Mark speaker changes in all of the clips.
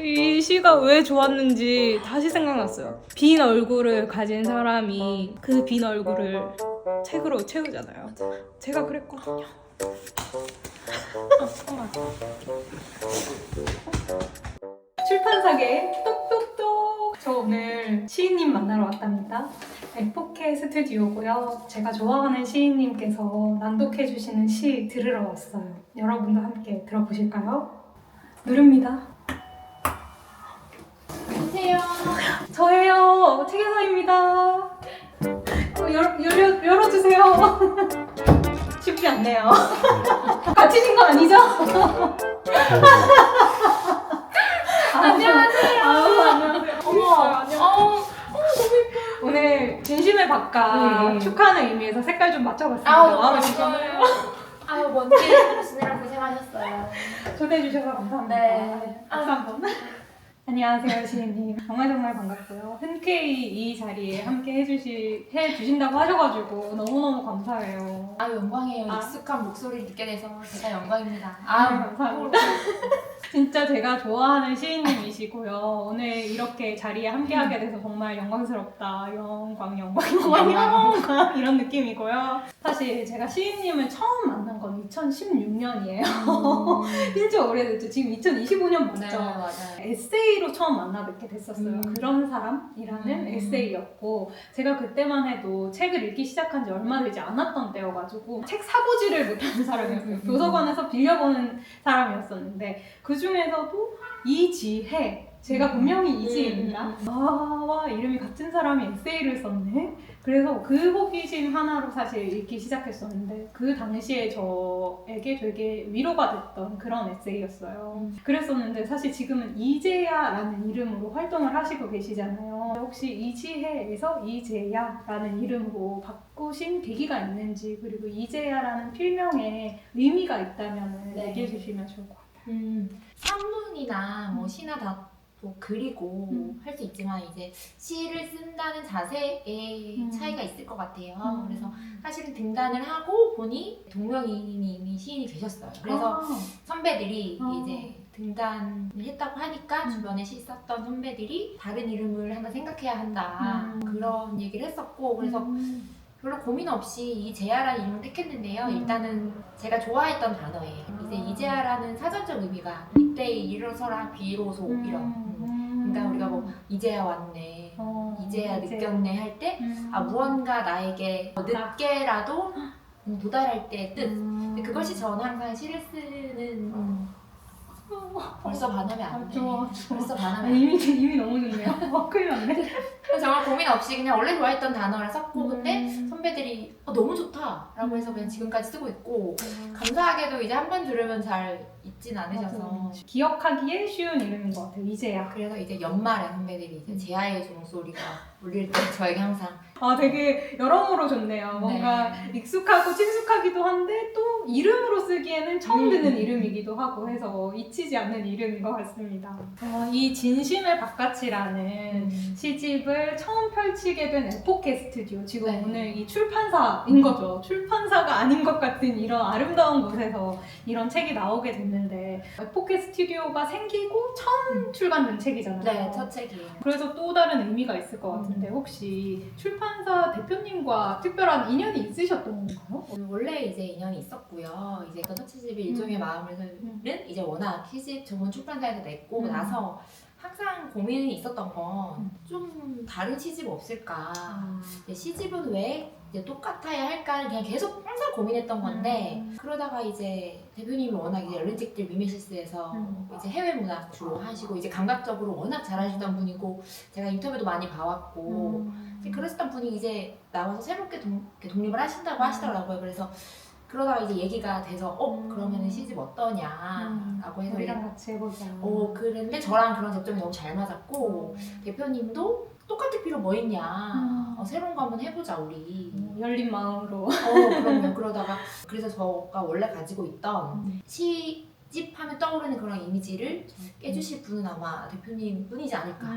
Speaker 1: 이 시가 왜 좋았는지 다시 생각났어요. 빈 얼굴을 가진 사람이 그 빈 얼굴을 책으로 채우잖아요. 제가 그랬거든요. 출판사계 똑똑똑. 저 오늘 시인님 만나러 왔답니다. 에포케 스튜디오고요. 제가 좋아하는 시인님께서 낭독해주시는 시 들으러 왔어요. 여러분도 함께 들어보실까요? 누릅니다.
Speaker 2: 안녕하세요.
Speaker 1: 저예요. 책에서입니다. 열어주세요. 쉽지 않네요. 갇히신 거 아니죠?
Speaker 2: 안녕하세요.
Speaker 1: 안녕하세요.
Speaker 2: 어머,
Speaker 1: 오늘 진심의 바깥
Speaker 2: 네.
Speaker 1: 축하하는 의미에서 색깔 좀 맞춰봤습니다.
Speaker 2: 아우,
Speaker 1: 마음에
Speaker 2: 감사해요.
Speaker 1: 드셨나요?
Speaker 2: 아유, 먼길 보시느라 고생하셨어요.
Speaker 1: 초대해주셔서 감사합니다.
Speaker 2: 네.
Speaker 1: 박수 한번. 안녕하세요, 시인님. 정말 반갑고요. 흔쾌히 이 자리에 함께 해주신다고 하셔가지고 너무너무 감사해요.
Speaker 2: 아유, 영광이에요.
Speaker 1: 아.
Speaker 2: 익숙한 목소리를 듣게 돼서 제가 영광입니다.
Speaker 1: 아유, 감사합니다. 진짜 제가 좋아하는 시인님이시고요. 오늘 이렇게 자리에 함께하게 돼서 정말 영광스럽다. 영광 이런 느낌이고요. 사실 제가 시인님을 처음 만난 건 2016년이에요. 진짜 오래됐죠. 지금 2025년 맞죠?
Speaker 2: 네, 맞아요.
Speaker 1: 에세이로 처음 만나 뵙게 됐었어요. 그런 사람이라는
Speaker 2: 음.
Speaker 1: 에세이였고, 제가 그때만 해도 책을 읽기 시작한 지 얼마 되지 않았던 때여가지고 책 사보지를 못하는 사람이었어요. 도서관에서 빌려보는 사람이었었는데, 그 중에서도 이지혜, 제가 분명히 이지혜입니다. 와, 이름이 같은 사람이 에세이를 썼네? 그래서 그 호기심 하나로 사실 읽기 시작했었는데, 그 당시에 저에게 되게 위로가 됐던 그런 에세이였어요. 그랬었는데 사실 지금은 이재야라는 이름으로 활동을 하시고 계시잖아요. 혹시 이지혜에서 이재야라는 이름으로 바꾸신 계기가 있는지, 그리고 이재야라는 필명에 의미가 있다면
Speaker 2: 네.
Speaker 1: 얘기해 주시면 좋을 것 같아요.
Speaker 2: 산문이나 뭐 시나 다 또 그리고 할 수 있지만 이제 시를 쓴다는 자세에 차이가 있을 것 같아요. 그래서 사실은 등단을 하고 보니 동명이인이 이미 시인이 계셨어요. 그래서 선배들이 이제 등단을 했다고 하니까 주변에 시 썼던 선배들이 다른 이름을 하나 생각해야 한다 그런 얘기를 했었고, 그래서 별로 고민 없이 이재야라는 이름을 택했는데요. 일단은 제가 좋아했던 단어예요. 이제 이재야라는 사전적 의미가 이때 일어서라 비로소 이런. 그러니까 우리가 뭐 이제야 왔네, 이제야 느꼈네 할 때 무언가 나에게 늦게라도 도달할 때 뜻. 근데 그것이 저는 항상 시를 쓰는 벌써 반하면 안 돼. 벌써 반하면 안 돼.
Speaker 1: 이미 너무 좋네요. 큰일 났네.
Speaker 2: 그래서 정말 고민 없이 그냥 원래 좋아했던 단어를 썼고, 근데 선배들이 너무 좋다라고 해서 그냥 지금까지 쓰고 있고, 감사하게도 이제 한 번 들으면 잘 잊진 않으셔서
Speaker 1: 기억하기에 쉬운 이름인 것 같아요. 이제야.
Speaker 2: 그래서 이제 연말에 선배들이 이제 제아의 종소리가 울릴 때 저에게 항상
Speaker 1: 되게 여러모로 좋네요. 뭔가 익숙하고 친숙하기도 한데 또 이름으로 쓰기에는 처음 듣는 이름이기도 하고 해서 잊히지 않는 이름인 것 같습니다. 이 진심의 바깥이라는 시집을 처음 펼치게 된 에포케 스튜디오. 지금
Speaker 2: 네.
Speaker 1: 오늘 이 출판사인 거죠. 출판사가 아닌 것 같은 이런 아름다운 곳에서 이런 책이 나오게 됐는데, 에포케 스튜디오가 생기고 처음 출간된 책이잖아요.
Speaker 2: 네, 첫 책이에요.
Speaker 1: 그래서 또 다른 의미가 있을 것 같은데, 혹시 출판사 대표님과 특별한 인연이 있으셨던 건가요?
Speaker 2: 원래 이제 인연이 있었고요. 이제 첫 시집이 일종의 마음을은 이제 워낙 시집 전문 출판사에서 냈고 나서 항상 고민이 있었던 건 좀 다른 시집 없을까. 이제 시집은 왜 이제 똑같아야 할까 그냥 계속 항상 고민했던 건데, 그러다가 이제 대표님이 워낙 이제 런직들 미메시스에서 이제 해외 문학 주로 하시고 이제 감각적으로 워낙 잘하시던 분이고, 제가 인터뷰도 많이 봐왔고 그랬었던 분이 이제 나와서 새롭게 독립을 하신다고 하시더라고요. 그래서 그러다가 이제 얘기가 돼서 그러면은 시집 어떠냐라고 해서
Speaker 1: 우리랑 같이 해보자.
Speaker 2: 그런데 저랑 그런 접점이 너무 잘 맞았고, 대표님도 똑같을 필요 뭐 있냐, 새로운 거 한번 해보자 우리.
Speaker 1: 열린 마음으로.
Speaker 2: 그럼요. 그러다가 그래서 저가 원래 가지고 있던 시집 하면 떠오르는 그런 이미지를 깨주실 분은 아마 대표님 뿐이지 않을까.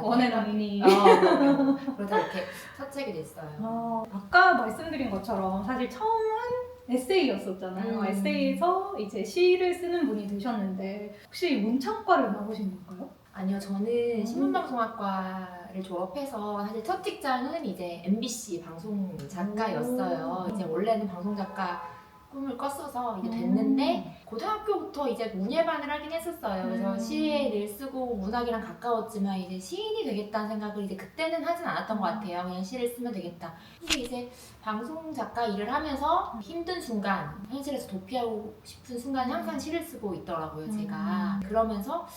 Speaker 1: 원앤 언니.
Speaker 2: 그러다 이렇게 첫 책이 됐어요.
Speaker 1: 아까 말씀드린 것처럼 사실 처음은 에세이였었잖아요. 에세이에서 이제 시를 쓰는 분이 되셨는데 혹시 문창과를 나오신 건가요?
Speaker 2: 아니요, 저는 신문방송학과를 졸업해서 사실 첫 직장은 이제 MBC 방송 작가였어요. 이제 원래는 방송 작가 꿈을 꿨어서 이제 됐는데 고등학교부터 이제 문예반을 하긴 했었어요. 그래서 시에 늘 쓰고 문학이랑 가까웠지만 이제 시인이 되겠다는 생각을 이제 그때는 하진 않았던 것 같아요. 그냥 시를 쓰면 되겠다. 근데 이제 방송 작가 일을 하면서 힘든 순간, 현실에서 도피하고 싶은 순간 항상 시를 쓰고 있더라고요, 제가. 그러면서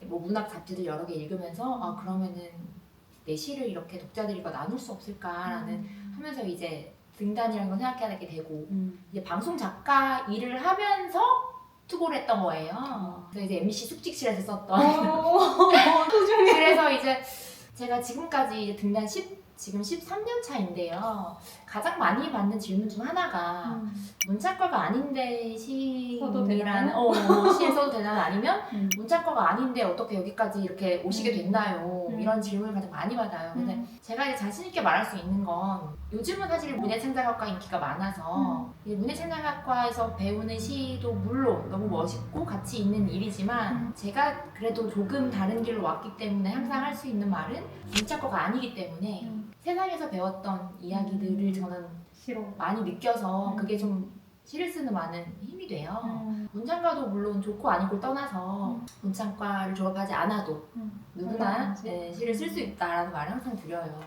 Speaker 2: 뭐 문학 잡지들 여러 개 읽으면서 그러면은 내 시를 이렇게 독자들과 나눌 수 없을까라는 하면서 이제 등단이라는 걸 생각하게 되고 이제 방송 작가 일을 하면서 투고를 했던 거예요. 그래서 이제 MBC 숙직실에서 썼던 그래서 이제 제가 지금까지 이제 등단 지금 13년 차인데요. 가장 많이 받는 질문 중 하나가 문창과가 아닌데 시인이란 시에 써도 되나요? 아니면 문창과가 아닌데 어떻게 여기까지 이렇게 오시게 됐나요? 이런 질문을 가장 많이 받아요. 근데 제가 이제 자신 있게 말할 수 있는 건 요즘은 사실 문예창작학과 인기가 많아서 이제 문예창작학과에서 배우는 시도 물론 너무 멋있고 가치 있는 일이지만 제가 그래도 조금 다른 길로 왔기 때문에 항상 할 수 있는 말은 문창과가 아니기 때문에 세상에서 배웠던 이야기들을 저는
Speaker 1: 싫어.
Speaker 2: 많이 느껴서 그게 좀 시를 쓰는 많은 힘이 돼요. 문창과도 물론 좋고 아니고를 떠나서 문창과를 졸업하지 않아도 누구나 시를 쓸 수 있다라는 말을 항상 드려요.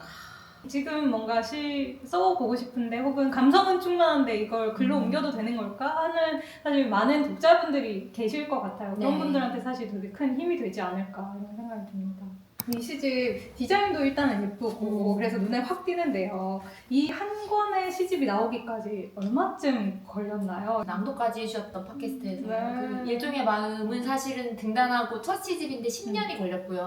Speaker 1: 지금 뭔가 시 써보고 싶은데 혹은 감성은 충만한데 이걸 글로 옮겨도 되는 걸까 하는 사실 많은 독자분들이 계실 것 같아요. 그런
Speaker 2: 네.
Speaker 1: 분들한테 사실 되게 큰 힘이 되지 않을까 이런 생각이 듭니다. 이 시집 디자인도 일단은 예쁘고 그래서 눈에 확 띄는데요. 이 한 권의 시집이 나오기까지 얼마쯤 걸렸나요?
Speaker 2: 낭독까지 해주셨던 팟캐스트에서
Speaker 1: 네.
Speaker 2: 그 일종의 마음은 사실은 등단하고 첫 시집인데 10년이 걸렸고요.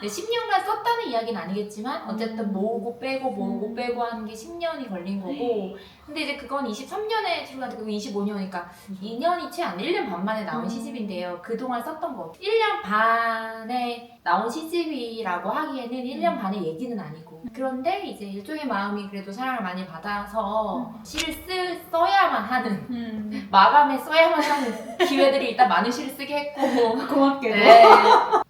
Speaker 2: 근데 10년간 썼다는 이야기는 아니겠지만 어쨌든 모으고 빼고 하는 게 10년이 걸린 거고 근데 이제 그건 23년에 출간돼 그리고 25년이니까 2년이 채 안 돼. 1년 반 만에 나온 시집인데요. 그동안 썼던 거 1년 반에 나온 시집이라고 하기에는 1년 반의 얘기는 아니고 그런데 이제 일종의 마음이 그래도 사랑을 많이 받아서 시를 써야만 하는 마감에 써야만 하는 기회들이 일단 많은 시를 쓰게 했고
Speaker 1: 고맙게도.
Speaker 2: 네.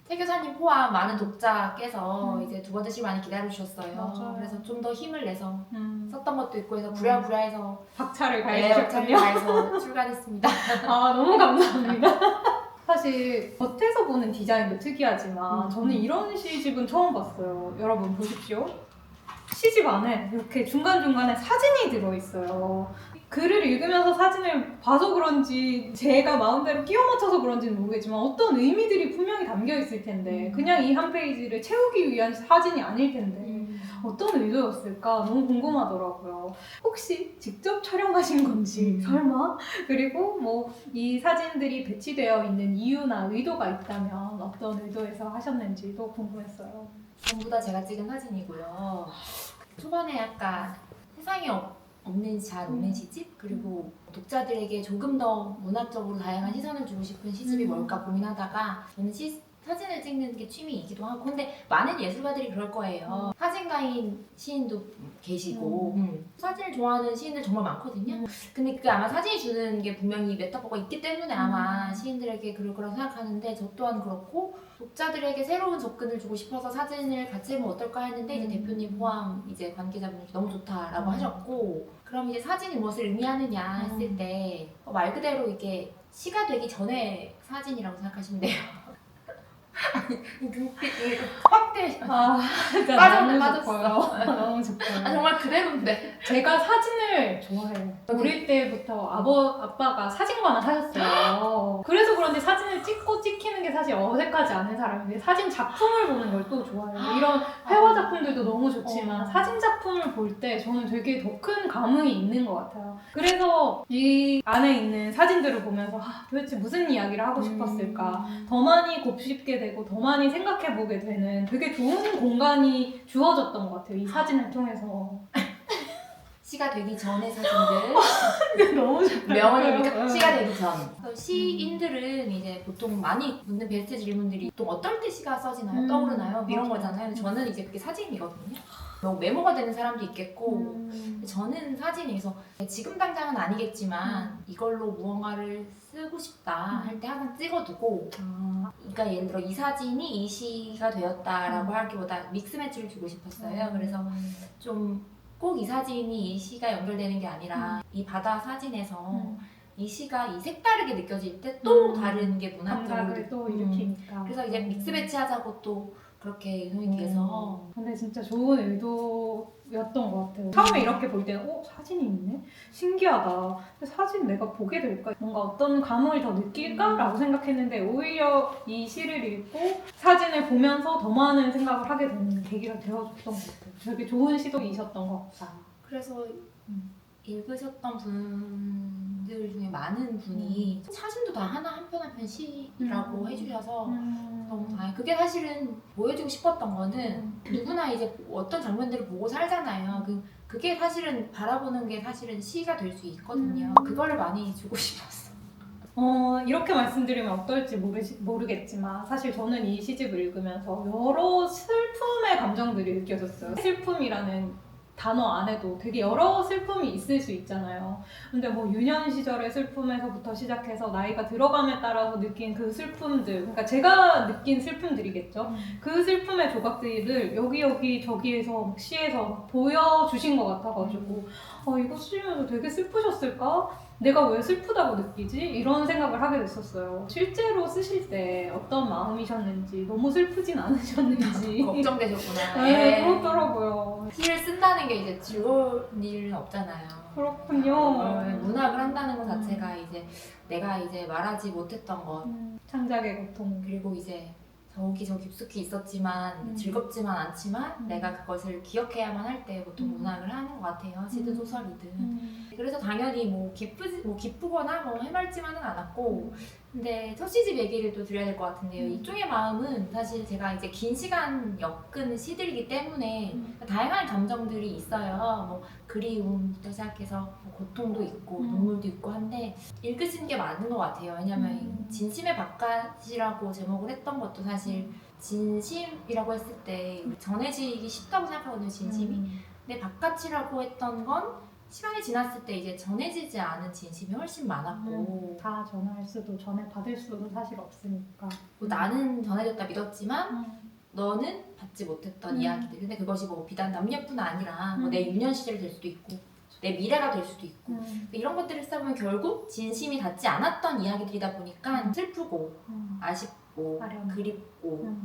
Speaker 2: 태교사님 포함 많은 독자께서 이제 두 번째 시 많이 기다려주셨어요.
Speaker 1: 맞아요.
Speaker 2: 그래서 좀 더 힘을 내서 썼던 것도 있고 해서 부랴부랴해서
Speaker 1: 박차를
Speaker 2: 박차를
Speaker 1: 가해주셨군요.
Speaker 2: 가해서 출간했습니다.
Speaker 1: 아 너무 감사합니다. 사실 겉에서 보는 디자인도 특이하지만 저는 이런 시집은 처음 봤어요. 여러분 보십시오. 시집 안에 이렇게 중간중간에 사진이 들어있어요. 글을 읽으면서 사진을 봐서 그런지 제가 마음대로 끼워 맞춰서 그런지는 모르겠지만 어떤 의미들이 분명히 담겨 있을 텐데 그냥 이 한 페이지를 채우기 위한 사진이 아닐 텐데 어떤 의도였을까 너무 궁금하더라고요. 혹시 직접 촬영하신 건지 설마? 그리고 뭐 이 사진들이 배치되어 있는 이유나 의도가 있다면 어떤 의도에서 하셨는지도 궁금했어요.
Speaker 2: 전부 다 제가 찍은 사진이고요. 초반에 약간 세상에 없는 잘 없는 시집 그리고 독자들에게 조금 더 문학적으로 다양한 시선을 주고 싶은 시집이 뭘까 고민하다가 저는 사진을 찍는 게 취미이기도 하고 근데 많은 예술가들이 그럴 거예요. 사진가인 시인도 계시고 사진을 좋아하는 시인들 정말 많거든요. 근데 그게 아마 사진이 주는 게 분명히 메타포가 있기 때문에 아마 시인들에게 그럴 거라고 생각하는데 저 또한 그렇고 독자들에게 새로운 접근을 주고 싶어서 사진을 같이 해보면 어떨까 했는데 이제 대표님 포함 이제 관계자분이 너무 좋다라고 하셨고 그럼 이제 사진이 무엇을 의미하느냐 했을 때 말 그대로 이게 시가 되기 전에 사진이라고 생각하시면 돼요. 눈빛이 확대
Speaker 1: 아, 진짜
Speaker 2: 빠졌네,
Speaker 1: 너무
Speaker 2: 빠졌어.
Speaker 1: 좋고요. 너무 좋고요.
Speaker 2: 정말 그대로인데
Speaker 1: 제가 사진을 좋아해요. 어릴 때부터 아빠가 사진관을 하셨어요. 그래서 그런지 사진을 찍히는 게 사실 어색하지 않은 사람인데 사진 작품을 보는 걸 또 좋아해요. 이런 회화 작품들도 너무 좋지만 사진 작품을 볼 때 저는 되게 더 큰 감흥이 있는 것 같아요. 그래서 이 안에 있는 사진들을 보면서 도대체 무슨 이야기를 하고 싶었을까 더 많이 곱씹게 되고 더 많이 생각해보게 되는 되게 좋은 공간이 주어졌던 것 같아요. 이 사진을 통해서.
Speaker 2: 시가 되기 전의 사진들
Speaker 1: 너무 좋다.
Speaker 2: 명언이니까 시가 되기 전. 시인들은 이제 보통 많이 묻는 베스트 질문들이 보통 어떨 때 시가 써지나요? 떠오르나요? 뭐 이런
Speaker 1: 맞아.
Speaker 2: 거잖아요. 근데 저는 이제 그게 사진이거든요. 뭐 메모가 되는 사람도 있겠고 저는 사진에서 지금 당장은 아니겠지만 이걸로 무언가를 쓰고 싶다 할 때 항상 찍어두고 그러니까 예를 들어 이 사진이 이 시가 되었다라고 하기보다 믹스 매치를 주고 싶었어요. 그래서 좀 꼭 이 사진이 이 시가 연결되는 게 아니라 이 바다 사진에서 이 시가 이 색다르게 느껴질 때 또 다른 게 문학적으로
Speaker 1: 감각을 또 일으키니까.
Speaker 2: 그래서 이제 믹스 매치 하자고 또 그렇게 윤호님께서
Speaker 1: 근데 진짜 좋은 의도였던 것 같아요. 처음에 이렇게 볼 때는 사진이 있네? 신기하다. 근데 사진 내가 보게 될까? 뭔가 어떤 감흥을 더 느낄까라고 생각했는데 오히려 이 시를 읽고 사진을 보면서 더 많은 생각을 하게 되는 계기가 되어줬던 것 같아요. 되게 좋은 시도이셨던 것 같다.
Speaker 2: 그래서 읽으셨던 분들 중에 많은 분이 사진도 다 하나 한 편 한 편 시라고 해주셔서 너무 다행. 그게 사실은 보여주고 싶었던 거는 누구나 이제 어떤 장면들을 보고 살잖아요. 그게 사실은 바라보는 게 사실은 시가 될 수 있거든요. 그거를 많이 주고 싶었어.
Speaker 1: 이렇게 말씀드리면 어떨지 모르겠지만 사실 저는 이 시집을 읽으면서 여러 슬픔의 감정들이 느껴졌어요. 슬픔이라는 단어 안에도 되게 여러 슬픔이 있을 수 있잖아요. 근데 뭐 유년 시절의 슬픔에서부터 시작해서 나이가 들어감에 따라서 느낀 그 슬픔들, 그러니까 제가 느낀 슬픔들이겠죠. 그 슬픔의 조각들을 여기 저기에서 시에서 막 보여주신 것 같아가지고 이거 쓰시면서 되게 슬프셨을까? 내가 왜 슬프다고 느끼지? 이런 생각을 하게 됐었어요. 실제로 쓰실 때 어떤 마음이셨는지, 너무 슬프진 않으셨는지
Speaker 2: 걱정되셨구나.
Speaker 1: 네, 그렇더라고요.
Speaker 2: 시를 쓴다는 게 이제 즐거운 일은 없잖아요.
Speaker 1: 그렇군요.
Speaker 2: 문학을 한다는 것 자체가 이제 내가 이제 말하지 못했던 것
Speaker 1: 창작의 고통.
Speaker 2: 그리고 이제 저기 저 깊숙이 있었지만 즐겁지만 않지만 내가 그것을 기억해야만 할 때 보통 문학을 하는 것 같아요. 시든 소설이든. 그래서 당연히 뭐 기쁘거나 뭐 해맑지만은 않았고 근데 첫 시집 얘기를 또 드려야 될 것 같은데요. 이쪽의 마음은 사실 제가 이제 긴 시간 엮은 시들이기 때문에 다양한 감정들이 있어요. 뭐 그리움부터 시작해서 뭐 고통도 있고 눈물도 있고 한데 읽으시는 게 맞는 것 같아요. 왜냐면 진심의 바깥이라고 제목을 했던 것도 사실 진심이라고 했을 때 전해지기 쉽다고 생각하거든요. 진심이. 근데 바깥이라고 했던 건 시간이 지났을 때 이제 전해지지 않은 진심이 훨씬 많았고
Speaker 1: 다 전할 수도 전해받을 수도 사실 없으니까
Speaker 2: 뭐 나는 전해졌다 믿었지만 너는 받지 못했던 이야기들. 근데 그것이 뭐 비단 남녀뿐 아니라 뭐 내 유년 시절이 될 수도 있고 내 미래가 될 수도 있고 이런 것들을 써보면 결국 진심이 닿지 않았던 이야기들이다 보니까 슬프고 아쉽고 그립고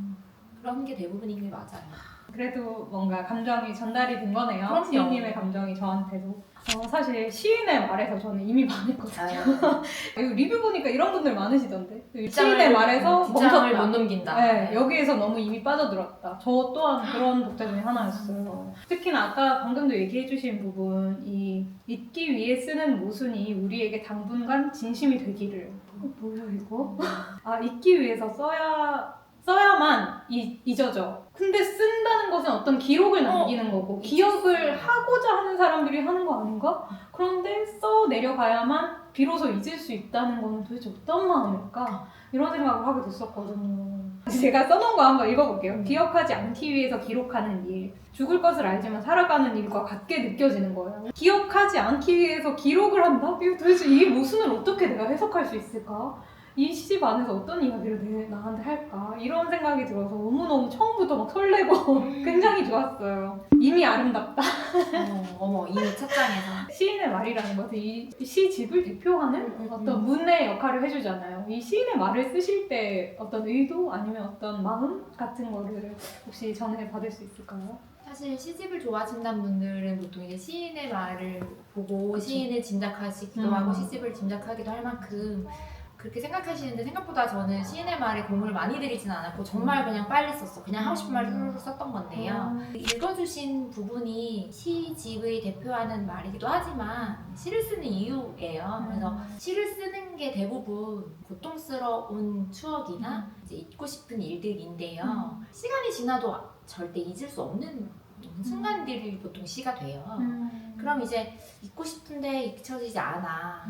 Speaker 2: 그런 게 대부분인 게 맞아요.
Speaker 1: 그래도 뭔가 감정이 전달이 된 거네요.
Speaker 2: 그럼요.
Speaker 1: 시인님의 감정이 저한테도. 사실 시인의 말에서 저는 이미 반했거든요. 이거 리뷰 보니까 이런 분들 많으시던데. 시인의 말에서
Speaker 2: 뒷장을
Speaker 1: 멈췄다.
Speaker 2: 못 넘긴다.
Speaker 1: 네, 여기에서 너무 이미 빠져들었다. 저 또한 그런 독자 중에 하나였어요. 특히나 아까 방금도 얘기해주신 부분, 이 잊기 위해 쓰는 모순이 우리에게 당분간 진심이 되기를. 뭐야 이거? 잊기 위해서 써야만 잊어져. 근데 쓴다는 것은 어떤 기록을 남기는 거고 기억을 하고자 하는 사람들이 하는 거 아닌가? 그런데 써 내려가야만 비로소 잊을 수 있다는 거는 도대체 어떤 마음일까? 이런 생각을 하게 됐었거든요. 제가 써놓은 거 한번 읽어볼게요. 기억하지 않기 위해서 기록하는 일. 죽을 것을 알지만 살아가는 일과 같게 느껴지는 거예요. 기억하지 않기 위해서 기록을 한다? 도대체 이 모순을 어떻게 내가 해석할 수 있을까? 이 시집 안에서 어떤 이야기를 나한테 할까? 이런 생각이 들어서 너무너무 처음부터 막 설레고 굉장히 좋았어요. 이미 아름답다.
Speaker 2: 어머 이미 첫 장에서
Speaker 1: 시인의 말이라는 것은 이 시집을 대표하는 어떤 문의 역할을 해주잖아요. 이 시인의 말을 쓰실 때 어떤 의도 아니면 어떤 마음 같은 거를 혹시 전해받을 수 있을까요?
Speaker 2: 사실 시집을 좋아하신다는 분들은 보통 이제 시인의 말을 보고 그쵸. 시인을 짐작하시기도 하고 시집을 짐작하기도 할 만큼 그렇게 생각하시는데 생각보다 저는 시인의 말에 공을 많이 들이진 않았고 정말 그냥 빨리 썼어. 그냥 하고 싶은 말을 후루룩 썼던 건데요. 읽어주신 부분이 시집의 대표하는 말이기도 하지만 시를 쓰는 이유예요. 그래서 시를 쓰는 게 대부분 고통스러운 추억이나 이제 잊고 싶은 일들인데요. 시간이 지나도 절대 잊을 수 없는 순간들이 보통 시가 돼요. 그럼 이제 잊고 싶은데 잊혀지지 않아.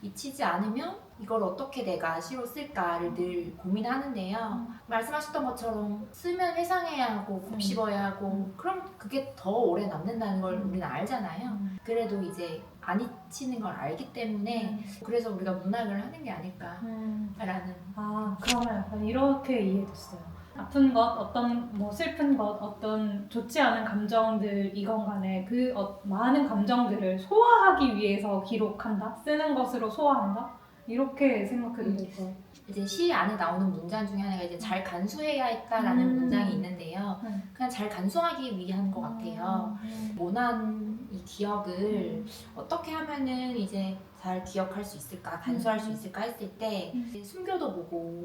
Speaker 2: 잊히지 않으면 이걸 어떻게 내가 시로 쓸까를 늘 고민하는데요. 말씀하셨던 것처럼 쓰면 회상해야 하고 곱씹어야 하고 그럼 그게 더 오래 남는다는 걸 우리는 알잖아요. 그래도 이제 안 잊히는 걸 알기 때문에 그래서 우리가 문학을 하는 게 아닐까라는.
Speaker 1: 아, 그러면 약간 이렇게 이해됐어요. 아픈 것, 어떤 뭐 슬픈 것, 어떤 좋지 않은 감정들이건 간에 그 많은 감정들을 소화하기 위해서 기록한다? 쓰는 것으로 소화한다? 이렇게 생각해도 될 거예요.
Speaker 2: 이제 시 안에 나오는 문장 중에 하나가 이제 잘 간수해야 했다라는 문장이 있는데요. 그냥 잘 간수하기 위한 것 같아요. 모난 이 기억을 어떻게 하면은 이제 잘 기억할 수 있을까, 간수할 수 있을까 했을 때 숨겨도 보고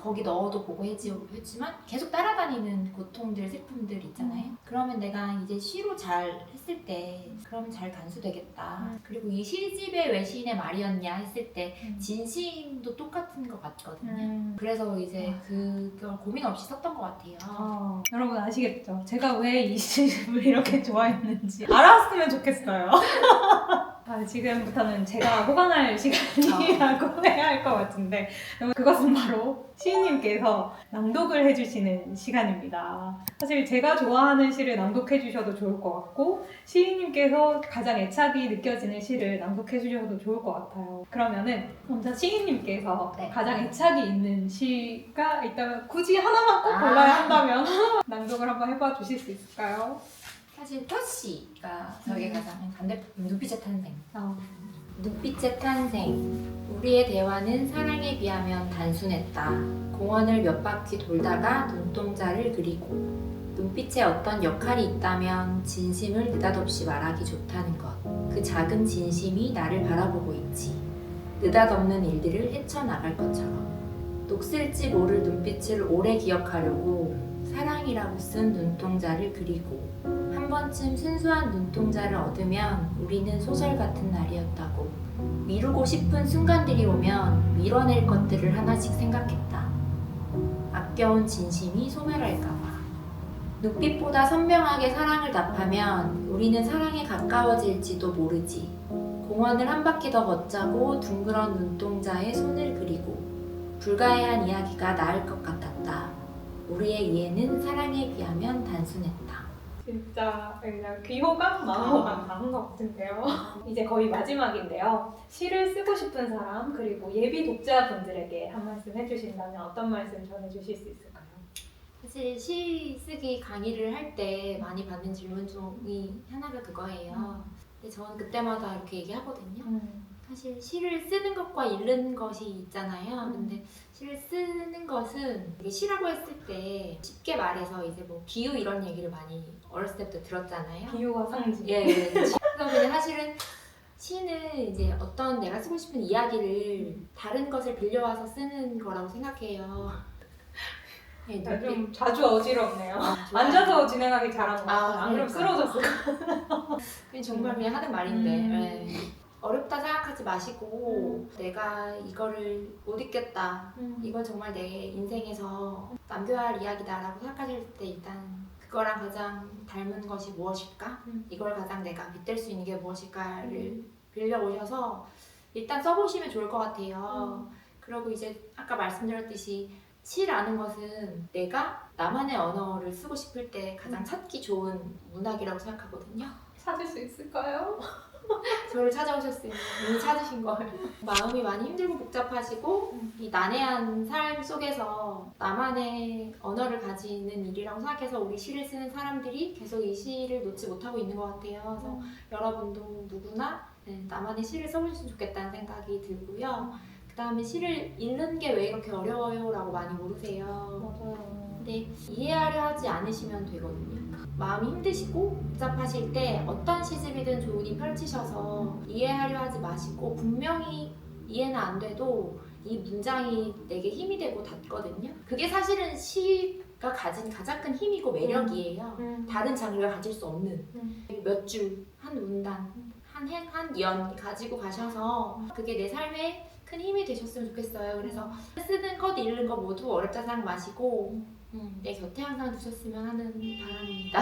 Speaker 2: 거기 넣어도 보고 했지만 계속 따라다니는 고통들, 슬픔들 있잖아요. 그러면 내가 이제 시로 잘 했을 때 그러면 잘 간수되겠다. 그리고 이 시집의 왜 시인의 말이었냐 했을 때 진심도 똑같은 것 같거든요. 그래서 이제 그걸 고민 없이 썼던 것 같아요.
Speaker 1: 여러분 아시겠죠? 제가 왜 이 시집을 이렇게 좋아했는지 알았으면 좋겠어요. 지금부터는 제가 호강할 시간이라고 해야 할 것 같은데 그것은 바로 시인님께서 낭독을 해주시는 시간입니다. 사실 제가 좋아하는 시를 낭독해 주셔도 좋을 것 같고 시인님께서 가장 애착이 느껴지는 시를 낭독해 주셔도 좋을 것 같아요. 그러면은 먼저 시인님께서 가장 애착이 있는 시가 있다면 굳이 하나만 꼭 골라야 한다면 낭독을 한번 해봐 주실 수 있을까요?
Speaker 2: 사실 토시가 저에게 가장 반대품 눈빛의 탄생.
Speaker 1: 어.
Speaker 2: 눈빛의 탄생. 우리의 대화는 사랑에 비하면 단순했다. 공원을 몇 바퀴 돌다가 눈동자를 그리고 눈빛에 어떤 역할이 있다면 진심을 느닷없이 말하기 좋다는 것. 그 작은 진심이 나를 바라보고 있지. 느닷없는 일들을 헤쳐나갈 것처럼. 녹슬지 모를 눈빛을 오래 기억하려고 사랑이라고 쓴 눈동자를 그리고 한 번쯤 순수한 눈동자를 얻으면 우리는 소설 같은 날이었다고. 미루고 싶은 순간들이 오면 밀어낼 것들을 하나씩 생각했다. 아껴온 진심이 소멸할까봐. 눈빛보다 선명하게 사랑을 답하면 우리는 사랑에 가까워질지도 모르지. 공원을 한 바퀴 더 걷자고 둥그런 눈동자에 손을 그리고 불가해한 이야기가 나을 것 같았다. 우리의 이해는 사랑에 비하면 단순했다.
Speaker 1: 진짜 그냥 귀호강, 마음호강 다 한 것 같은데요. 이제 거의 마지막인데요. 시를 쓰고 싶은 사람 그리고 예비 독자분들에게 한 말씀 해주신다면 어떤 말씀 전해주실 수 있을까요?
Speaker 2: 사실 시 쓰기 강의를 할 때 많이 받는 질문 중에 하나가 그거예요. 근데 저는 그때마다 이렇게 얘기하거든요. 사실 시를 쓰는 것과 읽는 것이 있잖아요. 근데 시를 쓰는 것은 이게 시라고 했을 때 쉽게 말해서 이제 뭐 비유 이런 얘기를 많이 어렸을 때부터 들었잖아요.
Speaker 1: 비유와 상징.
Speaker 2: 예. 그래서 근데 사실은 시는 이제 어떤 내가 쓰고 싶은 이야기를 다른 것을 빌려와서 쓰는 거라고 생각해요. 네,
Speaker 1: 좀 자주 어지럽네요.
Speaker 2: 좋아요.
Speaker 1: 앉아서 진행하기 잘한 것 같아요. 안 그러면
Speaker 2: 그러니까.
Speaker 1: 쓰러졌을
Speaker 2: 그냥 정말 그냥 하는 말인데 네. 어렵다 생각하지 마시고 내가 이거를 못 읽겠다. 이건 정말 내 인생에서 남겨야 할 이야기다라고 생각하실 때 일단 그거랑 가장 닮은 것이 무엇일까? 이걸 가장 내가 빗댈 수 있는 게 무엇일까를 빌려오셔서 일단 써보시면 좋을 것 같아요. 그리고 이제 아까 말씀드렸듯이 시라는 것은 내가 나만의 언어를 쓰고 싶을 때 가장 찾기 좋은 문학이라고 생각하거든요.
Speaker 1: 찾을 수 있을까요?
Speaker 2: 저를 찾아오셨으니 이미 찾으신 걸. 마음이 많이 힘들고 복잡하시고 이 난해한 삶 속에서 나만의 언어를 가지는 일이라고 생각해서 우리 시를 쓰는 사람들이 계속 이 시를 놓지 못하고 있는 것 같아요. 그래서 여러분도 누구나 나만의 시를 써보셨으면 좋겠다는 생각이 들고요. 그 다음에 시를 읽는 게 왜 이렇게 어려워요? 라고 많이 물으세요.
Speaker 1: 맞아요.
Speaker 2: 근데 이해하려 하지 않으시면 되거든요. 마음이 힘드시고 복잡하실 때 어떤 시집이든 좋으니 펼치셔서 이해하려 하지 마시고 분명히 이해는 안 돼도 이 문장이 내게 힘이 되고 닿거든요. 그게 사실은 시가 가진 가장 큰 힘이고 매력이에요. 다른 장르가 가질 수 없는 몇 줄, 한 문단, 한 연 가지고 가셔서 그게 내 삶에 큰 힘이 되셨으면 좋겠어요. 그래서 쓰는 것, 읽는 것 모두 어렵다 생각 마시고 내 곁에 항상 두셨으면 하는 바람입니다.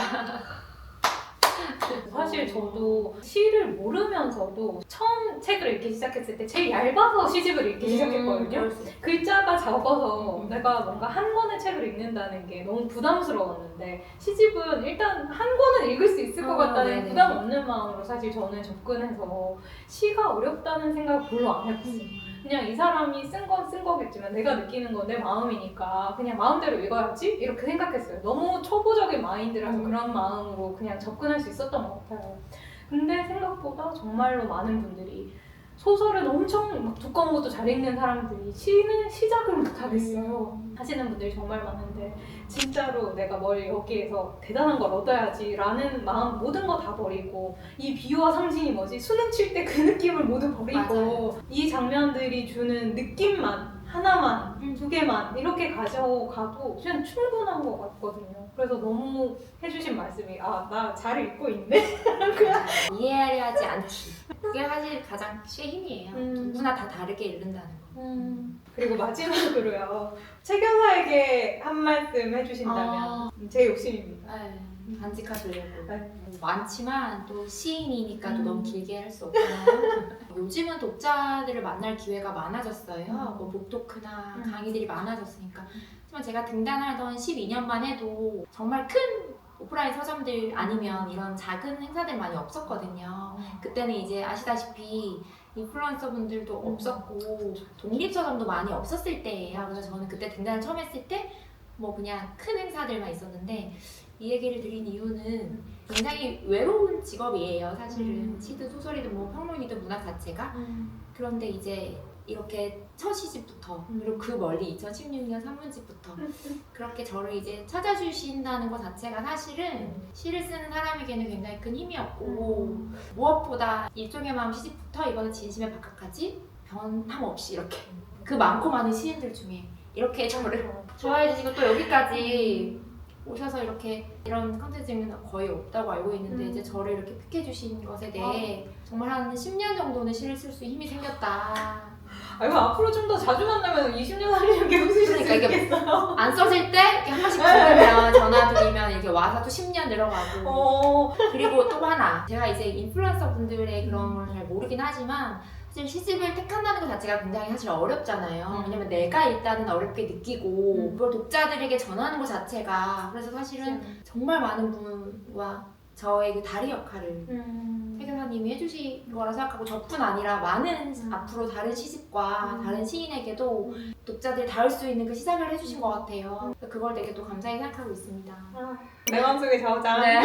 Speaker 1: 사실 저도 시를 모르면서도 처음 책을 읽기 시작했을 때 제일 얇아서 시집을 읽기 시작했거든요.
Speaker 2: 그럴 수 있어요.
Speaker 1: 글자가 적어서 내가 뭔가 한 권의 책을 읽는다는 게 너무 부담스러웠는데 시집은 일단 한 권은 읽을 수 있을 것 같다는
Speaker 2: 네네.
Speaker 1: 부담 없는 마음으로 사실 저는 접근해서 시가 어렵다는 생각을 별로 안 해봤어요. 그냥 이 사람이 쓴 건 쓴 거겠지만 내가 느끼는 건 내 마음이니까 그냥 마음대로 읽어야지 이렇게 생각했어요. 너무 초보적인 마인드라서 그런 마음으로 그냥 접근할 수 있었던 것 같아요. 근데 생각보다 정말로 많은 분들이 소설은 엄청 막 두꺼운 것도 잘 읽는 사람들이 시는 시작을 못하겠어요 하시는 분들이 정말 많은데 진짜로 내가 뭘 여기에서 대단한 걸 얻어야지 라는 마음 모든 거 다 버리고 이 비유와 상징이 뭐지? 수능 칠 때 그 느낌을 모두 버리고
Speaker 2: 맞아요.
Speaker 1: 이 장면들이 주는 느낌만 하나만 두 개만 이렇게 가져가도 그냥 충분한 것 같거든요. 그래서 너무 해주신 말씀이 아 나 잘 읽고 있네?
Speaker 2: 이해하려 하지 않기. 그게 사실 가장 시의 힘이에요. 누구나 다 다르게 읽는다는 거.
Speaker 1: 그리고 마지막으로요. 최견사에게 한 말씀 해주신다면 제 욕심입니다.
Speaker 2: 네, 간직하시려고.
Speaker 1: 네.
Speaker 2: 많지만 또 시인이니까 또 너무 길게 할 수 없잖아요. 요즘은 독자들을 만날 기회가 많아졌어요. 뭐 북토크나 강의들이 많아졌으니까. 하지만 제가 등단하던 12년만 해도 정말 큰 오프라인 서점들 아니면 이런 작은 행사들 많이 없었거든요. 그때는 이제 아시다시피 인플루언서 분들도 없었고 독립서점도 많이 없었을 때예요. 그래서 저는 그때 등단을 처음 했을 때 뭐 그냥 큰 행사들만 있었는데 이 얘기를 드린 이유는 굉장히 외로운 직업이에요. 사실은 시든 소설이든 뭐 평론이든 문학 자체가. 그런데 이제 이렇게 첫 시집부터 그리고 그 멀리 2016년 산문집부터 그렇게 저를 이제 찾아주신다는 것 자체가 사실은 시를 쓰는 사람에게는 굉장히 큰 힘이었고 무엇보다 일종의 마음 시집부터 이거는 진심에 박학하지 변함없이 이렇게 그 많고 많은 시인들 중에 이렇게 저를 좋아해 주시고 또 여기까지 오셔서 이렇게 이런 컨텐츠는 거의 없다고 알고 있는데 이제 저를 이렇게 픽해 주신 것에 대해 정말 한 10년 정도는 시를 쓸 수 힘이 생겼다.
Speaker 1: 아이고 앞으로 좀 더 자주 만나면 20년 하려는 게 웃으실 수
Speaker 2: 그러니까 이게
Speaker 1: 있겠어요.
Speaker 2: 안 써질 때 이렇게 한 번씩 부르면 전화 드리면 이렇게 와서 또 10년 늘어가고 그리고 또 하나 제가 이제 인플루언서 분들의 그런 걸 잘 모르긴 하지만 사실 시집을 택한다는 것 자체가 굉장히 사실 어렵잖아요. 왜냐면 내가 일단은 어렵게 느끼고 그걸 독자들에게 전하는 것 자체가 그래서 사실은 정말 많은 분과 저의 그 다리 역할을 최견사님이 해주신 거라 생각하고 저뿐 아니라 많은 앞으로 다른 시집과 다른 시인에게도 독자들이 닿을 수 있는 그 시작을 해주신 것 같아요. 그걸 되게 또 감사히 생각하고 있습니다.
Speaker 1: 내 마음속의 저장.
Speaker 2: 네.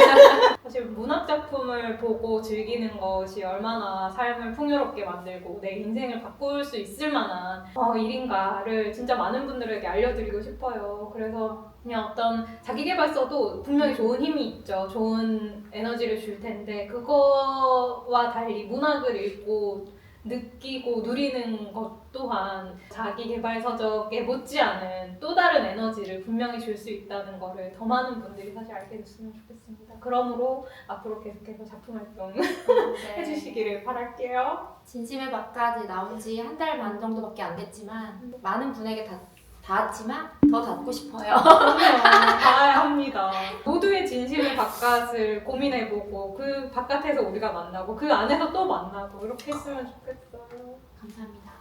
Speaker 1: 사실 문학 작품을 보고 즐기는 것이 얼마나 삶을 풍요롭게 만들고 내 인생을 바꿀 수 있을 만한 일인가를 진짜 많은 분들에게 알려드리고 싶어요. 그래서 그냥 어떤 자기계발서도 분명히 좋은 힘이 있죠. 좋은 에너지를 줄 텐데 그거와 달리 문학을 읽고 느끼고 누리는 것 또한 자기계발서적에 못지않은 또 다른 에너지를 분명히 줄 수 있다는 거를 더 많은 분들이 사실 알게 됐으면 좋겠습니다. 그러므로 앞으로 계속해서 작품 활동 해주시기를 바랄게요.
Speaker 2: 진심의 밥까지 나온 지 한 달 반 정도밖에 안 됐지만 많은 분에게 닿았지만 더 닿고 싶어요.
Speaker 1: 닿아야 합니다. 모두의 진심의 바깥을 고민해보고 그 바깥에서 우리가 만나고 그 안에서 또 만나고 이렇게 했으면 좋겠어요.
Speaker 2: 감사합니다.